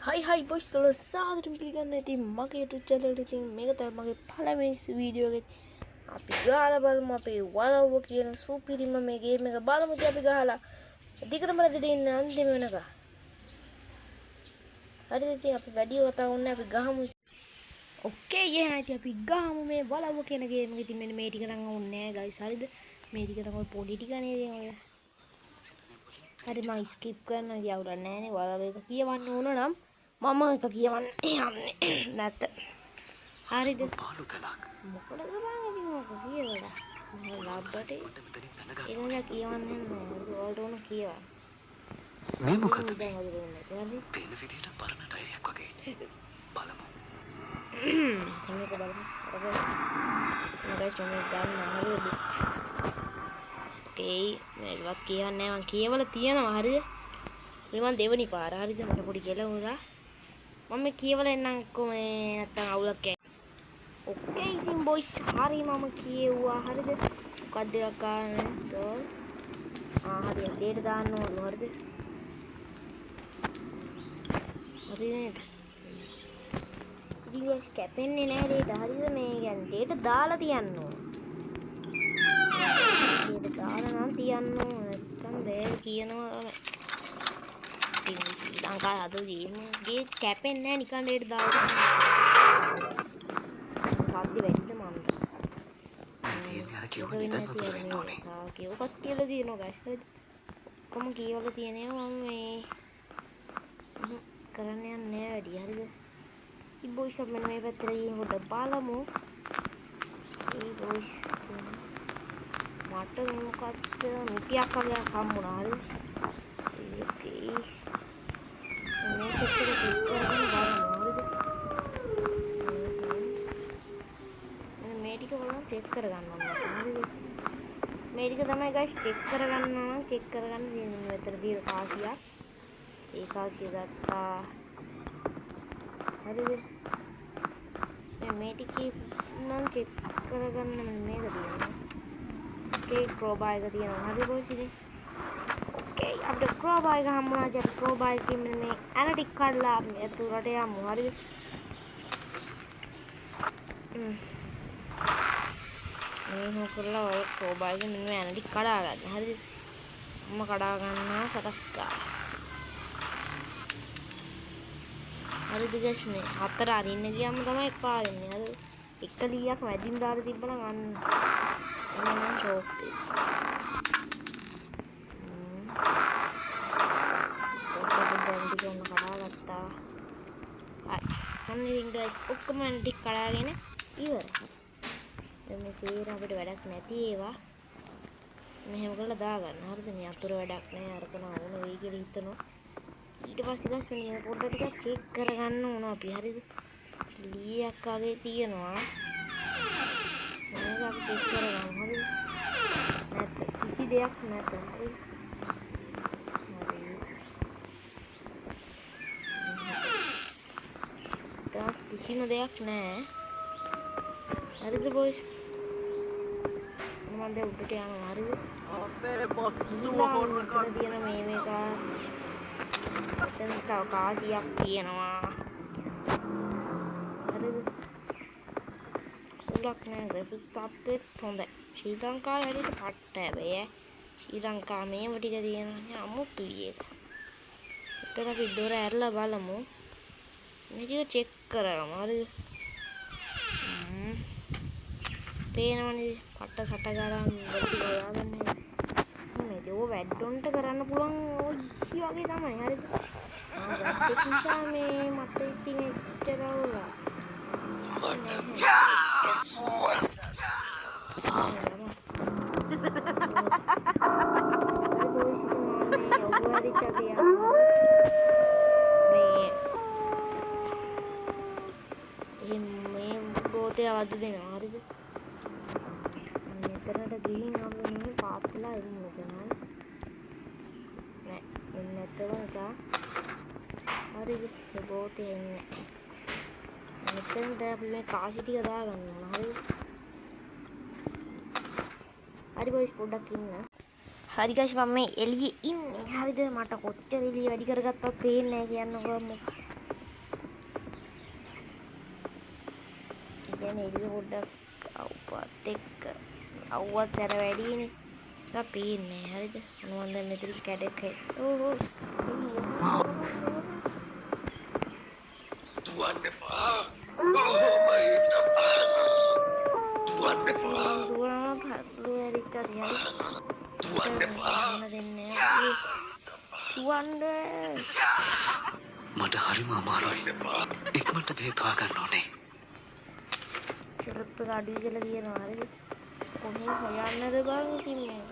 Hi boys ඔයාලා සාදරයෙන් පිළිගන්න ඉතින් මගේ YouTube channel එකට ඉතින් මේක තමයි මගේ පළවෙනි වීඩියෝ එක. අපි ගහලා බලමු අපේ වලව්ව කියන සුපිරිම මේ ගේම් එක බලමු ඉතින් අපි ගහලා දිගටම රැඳෙන්න ඉන්න අන්තිම වෙනකම්. හරිද ඉතින් අපි වැඩි වතාවක් ඕනේ අපි ගහමු. ඕකේ එහෙනම් ඉතින් අපි ගහමු මේ වලව්ව කියන ගේම් එක. ඉතින් මෙන්න මේ ටික නම් ඕනේ නෑ guys. හරිද? මේ ටික නම් ඔය පොඩි ටික නේද ඔය. හරි මම ස්කිප් කරන්න යවුරක් නෑනේ. වලව්ව එක කියවන්න ඕන නම් මම එක කියවන්න යන්නේ නැත. හරිද? මොකටද බං ඉතින් මොකද කියවලා? මම ලබ්බට එනවා කියවන්නේ නෑ. ඔයාලට ඕන කියවන්න. මේ මොකද මේ? පේන විදියට පරණ ඩයරියක් වගේ. බලමු. මේක බලමු. guys මම ගන්න හරිද? ඕකේ මේක කියවන්නේ මම කියවලා තියෙනවා හරිද? මම දෙවනි පාර හරිද? මට පොඩි කියලා වුණා. මම කියවලා එන්නම් කොහේ නැත්තම් අවුලක් නැහැ. ඕකේ ඉතින් බොයිස් හරි මම කියෙව්වා හරිද? මොකක්ද එකක් ගන්නද? හරි අප්ඩේට් දාන්න ඕන හරිද? හරි නේද? ඉතින් guys කැපෙන්නේ නැහැ ඩේට හරිද? මේ කියන්නේ ඩේට දාලා තියන්න ඕන. ඩේට දාලා නම් තියන්න ඕන නැත්තම් බෑ කියනවා. ලංකාවේ අද ගේ කැපෙන්නේ නැහැ නිකන් ඩේට දාලා. සද්ද වැඩිද මන්ද? කියවන ඉතින් උත්තර වෙන්න ඕනේ. කියවපත් කියලා තියෙනවා guys. කොහොම කියවලා තියෙනවා මම මේ කරන්න යන්නේ නැහැ වැඩි හරිද? ඉතින් boys අපි මෙන්න මේ පැත්තට ගිහින් පොඩ්ඩක් බලමු. ඒ boys මට මොකක්ද මුටියක් වගේ හම්බුණා හරිද? ඕකේ මේ සෙට් එක චෙක් කරගෙන බලමු හරිද? මේ ටික බලන්න චෙක් කරගන්න ඕනේ හරිද? මේ ටික තමයි guys චෙක් කරගන්න ඕන. චෙක් කරගන්න තියෙන්නේ මෙතන තියෙන කාසියක්. ඒ කාසිය ගත්තා. හරිද? මේ ටික නම් චෙක් කරගන්න මේක තියෙනවා. ඕකේ ක්‍රෝබා එක තියෙනවා. හරි boys ඉතින්. ඕකේ අපිට ක්‍රෝබා එක හම්බුණා. අපි ක්‍රෝබා එකකින් මේ ඇනටික් කඩලා අතුරට යමු. හරිද? මේ මොකක්ද ඔය ක්‍රෝබා එකෙන් මෙන්න ඇනටික් කඩා ගන්න. හරිද? මම කඩා ගන්නවා සකස් කරලා. හරිද guys මේ හතර අරින්න ගියාම තමයි එපා වෙන්නේ. හරිද? එක ලීයක් මැදින් දාලා තිබ්බනම් අන්න එනවා ෂෝක් එක. කොහොමද කඩාගත්තා. අන්න ඉතින් guys ඔක්කොම ටික කඩාගෙන ඉවරයි. දැන් මේ සේර අපිට වැඩක් නැති ඒවා මෙහෙම කරලා දාගන්න. හරිද? මේ අතුර වැඩක් නැහැ. අරකන ඕන වෙයි කියලා හිතනවා. ඊට පස්සේ guys මේ පොඩ්ඩක් ටිකක් චෙක් කරගන්න ඕන අපි. හරිද? ලීයක් වගේ තියෙනවා. මේක අපි චෙක් කරගමු. හරිද? නැත්නම් කිසි දෙයක් නැත. හරිද? කිසිම දෙයක් නැහැ. හරිද boys? මම දැන් උඩට යනවා. හරිද? අපේ බොස් මෙතන තියෙන මේක එතන තව කාසියක් තියෙනවා. හරිද? උලක් නෑ ග්‍රැෆික් තාත්තෙත් හොඳයි. ශ්‍රී ලංකාවේ වැඩිට පට්ට හැබැයි ශ්‍රී ලංකාවේ මේව ටික තියෙනවා අමුතුයි ඒක. එතන අපි දොර ඇරලා බලමු. මේ ටික චෙක් කරගමු. හරිද? පේනවනේ පට්ට සට ගාලා වැඩි හොයාගන්නේ. මේක ඕ වැඩොන්ට කරන්න පුළුවන් ඕ ඉසි වගේ තමයි. හරිද? ඒක නිසා මේ මට ඉතින් එච්චර වුණා. මේ බෝතේ අවද්ද දෙනවා. හරිද? මෙතනට ගිහින් අපි මේ පාත්ලා එමු මෙතන. නෑ මෙන්න නැතව තා. හරිද? මේ බෝතේ එන්නේ. මෙතනට අපි මේ කාසි ටික දාගන්න ඕන. හරිද? හරි boys පොඩ්ඩක් ඉන්න. හරි guys මම මේ එළියේ ඉන්නේ. හරිද? මට කොච්චර එළිය වැඩි කරගත්තත් පේන්නේ නැහැ කියන්නකො. කියන්නේ එළිය පොඩ්ඩක් අවුවත් එක්ක අවුවත් සැර වැඩිනේ. ඒක පේන්නේ හරිද? මොනවද දැන් මෙතන කැඩෙක් හයි. ඕ දුවනවා පල්ලු ඇරිච්චා තියයි. දුවන්න දෙන්නේ නැහැ. දුවන්න. මට හරිම අමාරුයි. ඉක්මනට බේත් හොයාගන්න ඕනේ. චිලප් එක අඩුයි කියලා කියනවා හරිද? කොහෙන් හොයන්නද බං ඉතින් මේක.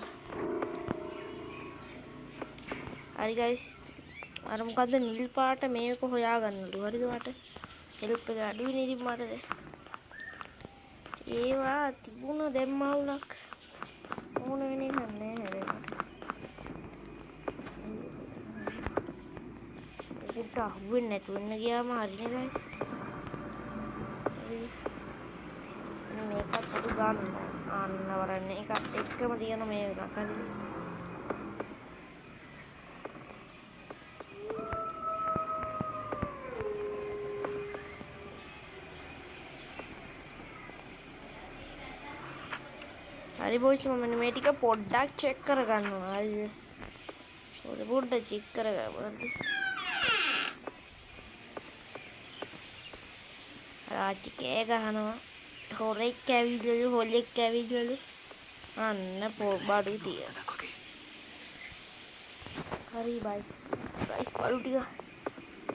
හරි ගයිස්. අර මොකද්ද නිල් පාට මේක හොයාගන්නලු. හරිද මට? හෙල්ප් එක අඩුයි නේ ඉතින් මටද. ඒවා තිබුණ දෙම්මවුලක් ඕන වෙන්නේ නැහැ හැබැයි. ඒකට අහුවෙන්නේ නැතුව ඉන්න ගියාම හරිනේ ගයිස්. මේකත් අඩු ගන්න. අන්න වරන්නේ එකත් එක්කම තියෙන මේකක් හරි. හරි බොයිස් මම මේ ටික පොඩ්ඩක් චෙක් කරගන්නවා. හරිද? පොඩ්ඩක් චෙක් කරගන්න. රාජි කෑ ගහනවා. හොරෙක් ඇවිල්ලු. අන්න බඩු තියෙනවා. හරි බයිස් බඩු ටික.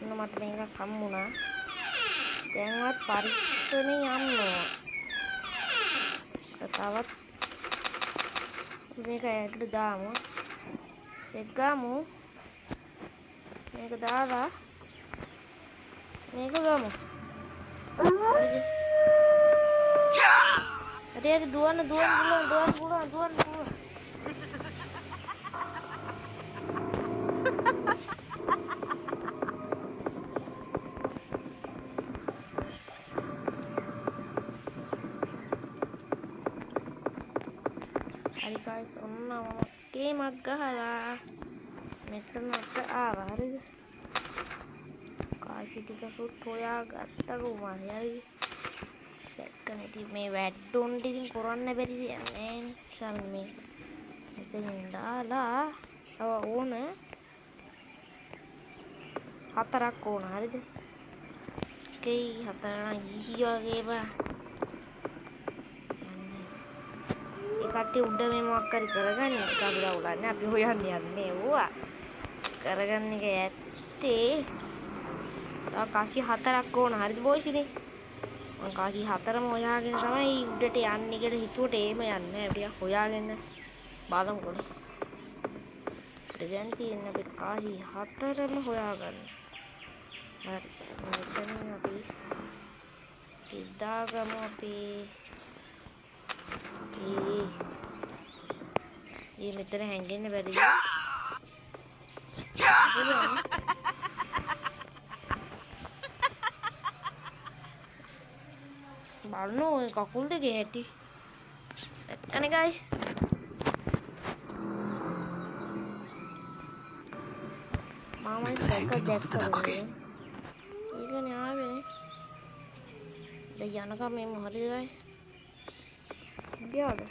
ඔන්න මට මේක හම්බුණා. දැන්වත් පරිස්සමෙන් යන්න. තවත් මේක ඇතුළට දාමු. සෙග්ගමු. මේක දාලා මේක ගමු. හරි දුවන්න පුළුවන්. හරි guys ඔන්න මම ගේමක් ගහලා මෙතනට ආවා. හරිද? කාසි ටිකකුත් හොයාගත්තා කොහොමද? හරිද? දැක්කනේ ඉතින් මේ වැඩොන්ට ඉතින් කරන්න බැරි දෙයක් නෑනේ. සල් මේ මෙතනින් දාලා තව ඕන 4ක් ඕන. හරිද? කේ 4 නම් ඊසි වගේ බා. ඒ කට්ටිය උඩ මේ මොකක් හරි කරගන්න එක අපි දවුලන්නේ අපි හොයන්න යන්නේ ඕවා. කරගන්න එක ඇත්තේ තව කාසි 4ක් ඕන. හරිද බොයිස් ඉතින් මම කාසි 4ම හොයාගෙන තමයි උඩට යන්නේ කියලා හිතුවට ඒම යන්නේ නැහැ. ටිකක් හොයාගෙන බලමුකෝ. දැන් තියෙන අපිට කාසි 4ම හොයාගන්න. හරි. මෙතන අපි ඉදාගමු අපි. මේ මෙතන හැංගෙන්න බැරිද? බලන්න ඔය කකුල් දෙකේ හැටි. දැක්කනේ guys. මාමයි සැක දැක්කනේ. ඒකනේ ආවේනේ. දැන් යනකම් මේ මොහොතේ guys. ගියාද?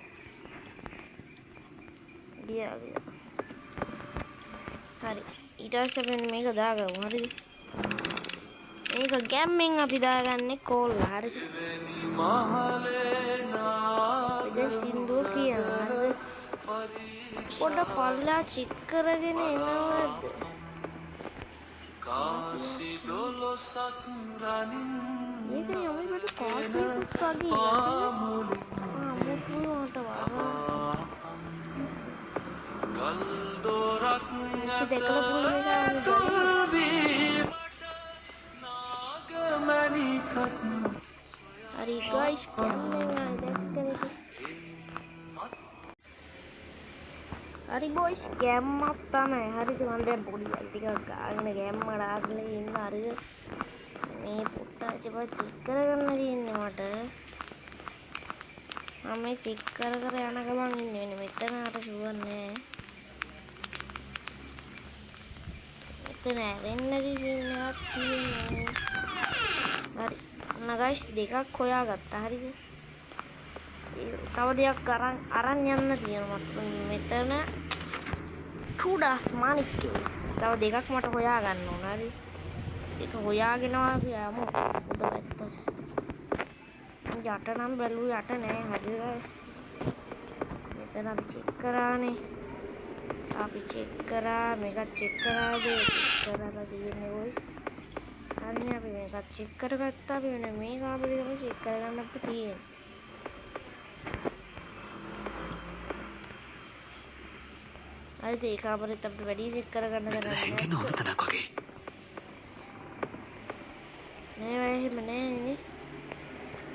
ගියා. හරි. ඊට පස්සේ මෙන්න මේක දාගමු. හරිද? මේක ගැම්මෙන් අපි දාගන්නේ කෝල්. හරිද? දැන් සින්දුව කියනවා. හරිද? පොඩ පල්ලා චෙක් කරගෙන එනවද? ඒක යමයි බට කාසියකුත් වගේ. ආමුතුවට වගේ. දෙකල පුරුදු හරි guys කැම්මෙන් දැක්කනේ. හරි boys කැම්මක් තමයි. හරිද? මම දැන් පොඩි ටිකක් ගාගෙන කැම්මට ආගෙන ඉන්න. හරිද? මේ පුට්ටාචි පොත් චෙක් කරගන්න තියෙන්නේ මට. මම මේ චෙක් කර යන ගමන් ඉන්නේ. මෙතන අර ෂුවර් නෑ. මෙතන ඇරෙන්න දිසින්නක් තියෙනවා. හරි. guys දෙකක් හොයාගත්තා හරිද තව දෙයක් අරන් යන්න තියෙනවා මෙතන චුඩාස් මාණික්කේ තව දෙකක් මට හොයා ගන්න ඕන හරි ඒක හොයාගෙන අපි යමු උඩ පැත්තට යට නම් බැලුවේ යට නෑ හරිද මෙතන අපි චෙක් කරානේ අපි චෙක් කරා මේකත් චෙක් කරාද චෙක් කරලා තියෙන්නේ guys අනේ අපි මේකත් චෙක් කරගත්තා අපි වෙන මේ කාමරේ තමයි චෙක් කරගන්න අපිට තියෙන්නේ අයිද ඒ කාමරේත් අපිට වැඩි චෙක් කරගන්න හැංගෙන හොඳ තැනක් වගේ. නෑ එහෙම නෑනේ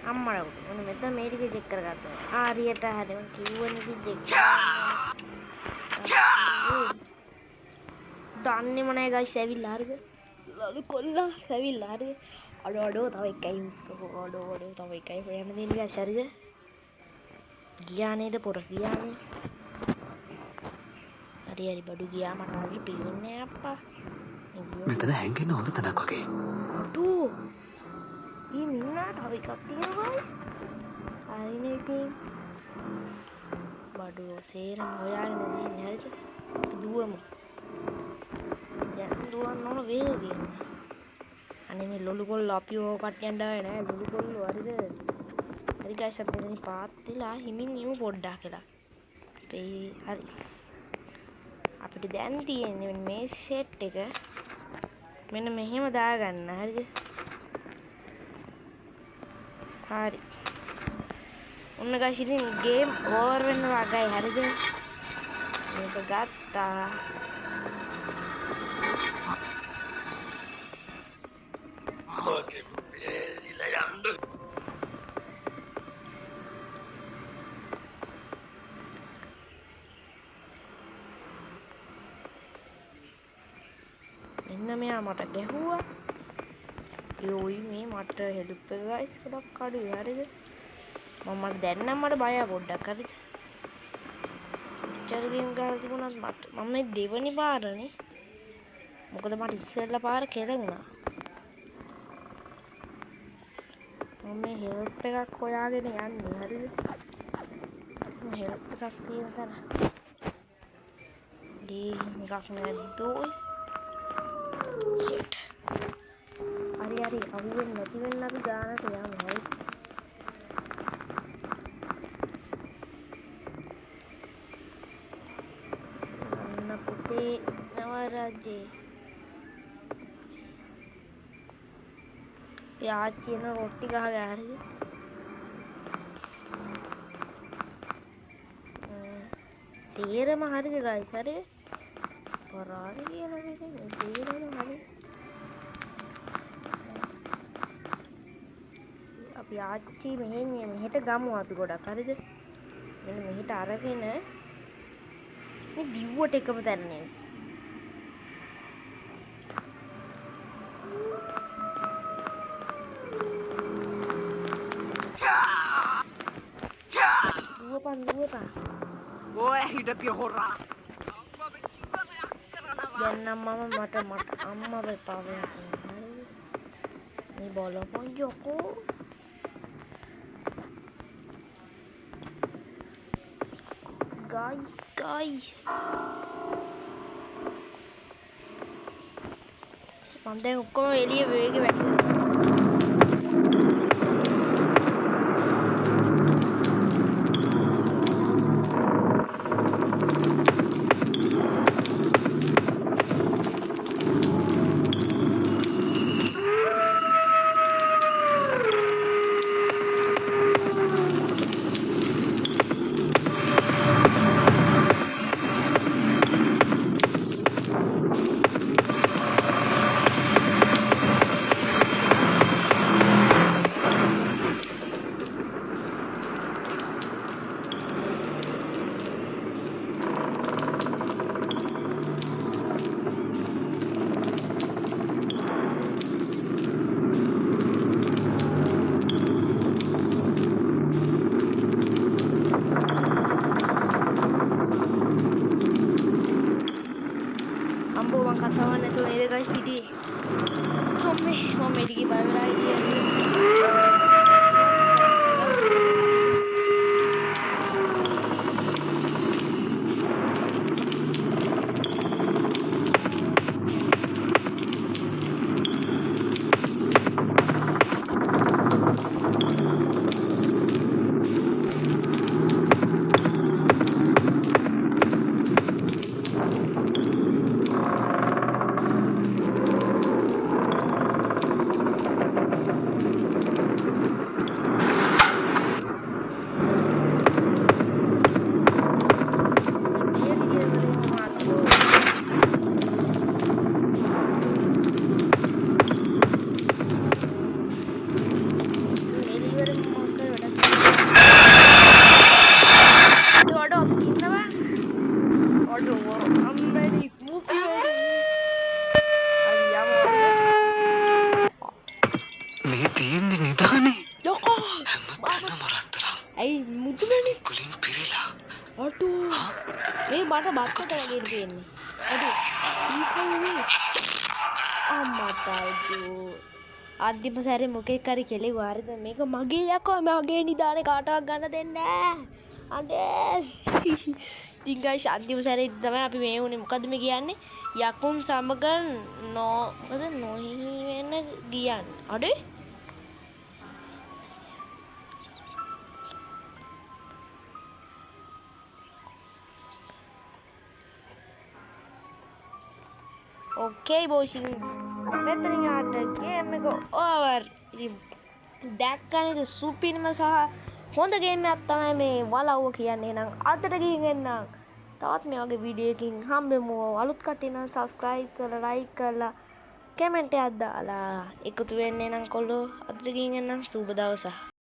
අම්මලා උන මෙතන මේ ටික චෙක් කරගත්තා හරියට හරි මම කිව්වනේ චෙක් දන්නේම නෑ guys ඇවිල්ලා හරිද ලලු කොල්ලා ඇවිල්ලා හරිද අඩෝ තව එකයි අඩෝ තව එකයි හොයන්න දෙන්නේ guys හරිද ගියා නේද පොර ගියානේ හරි බඩු ගියා මට වගේ පේන්නේ අප්පා මෙතන හැංගෙන හොඳ තැනක් වගේ. අඩෝ ඊ මින්නා තව එකක් තියෙනවා guys හරිනේ ඉතින් බඩු සේරම හොයාගෙන ඉන්නේ හරිද දුවමු දුවන්න ඕන වේගෙන් අනේ මේ ලොලු කොල්ලෝ අපි ඕක කට්ටියන් ඩාවේ නෑ ලොලු කොල්ලෝ හරිද හරි guys අපි මෙතන පාත් වෙලා හිමින් ඉමු පොඩ්ඩක් කියලා අපේ හරි අපිට දැන් තියෙන්නේ මේ සෙට් එක මෙන්න මෙහෙම දාගන්න හරිද හරි ඔන්න guys ඉතින් ගේම් ඕවර් වෙනවා ගයි හරිද මේක ගත්තා මෙන්න මෙයා මට ගැහුවා යෝයි මේ මට හෙල්ප් එක ගයිස් ගොඩක් අඩුයි හරිද මම දැන් නම් මට බයයි පොඩ්ඩක් හරිද චර් ගේම් ගහලා තිබුණත් මම මේ දෙවනි පාරනේ මොකද මට ඉස්සෙල්ලා පාර කෙලුණා මම මේ හෙල්ප් එකක් හොයාගෙන යන්නේ හරිද හෙල්ප් එකක් තියෙන තැන දී එකක් නැද්දෝ shit හරි අහුවෙන්නේ නැති වෙන්න අපි ගානට යමු හරිද අන්න පුතේ නවරජේ පියාචින රොටි ගහලා හරිද සේරම හරිද guys හරිද පරාරි හරිද සේරම හරිද අපි ආච්චි මෙහෙට ගමු අපි ගොඩක් හරිද මෙන්න මෙහෙට අරගෙන මේ දිව්වට එකම තැනනේ දුවපන් ඔය හිටපිය හොරා දැන් නම් මට අම්මා වෙපා වෙනවා මේ බලපන් යකෝ guys මම දැන් ඔක්කොම එළිය වේගෙ වැටෙනවා කතාවක් නැතුව නේද guys හිටියේ. අම්මේ මම මෙඩිකේ බය වෙලා හිටියේ. තියෙන්නේ නිදානේ. යකෝ හැමතැනම රත්තරන්. ඇයි මුතුමනේ කුලින් පිරීලා. අටෝ මේ මට බත්තට වගේ තියෙන්නේ අඩේ ඊකෝවේ අම්මා තායිදෝ අන්තිම සැරේ මොකෙක් හරි කෙලෙව්වා හරිද මේක මගේ යකෝ මගේ නිදානේ කාටවත් ගන්න දෙන්නේ නැහැ අඩේ ඉතින් ගයිස් අන්තිම සැරේ තමයි අපි මේ උනේ මොකද්ද මේ කියන්නේ යකුන් සමග මොකද නොහි වෙන ගියන්නේ අඩේ Okay boys, මෙතනින් ආට ගේම් එක ඕවර්. ඉතින් දැක්කනේ ඒක සුපිරිම සහ හොඳ ගේම් එකක් තමයි මේ වලව්ව කියන්නේ. එහෙනම් අදට ගිහින් එන්නම්. තවත් මේ වගේ වීඩියෝ එකකින් හම්බෙමු. අලුත් කට්ටිය නම් subscribe කරලා like කරලා කමෙන්ට් එකක් දාලා එකතු වෙන්න නම් කොල්ලෝ අදට ගිහින් එන්නම්. සුබ දවසක්.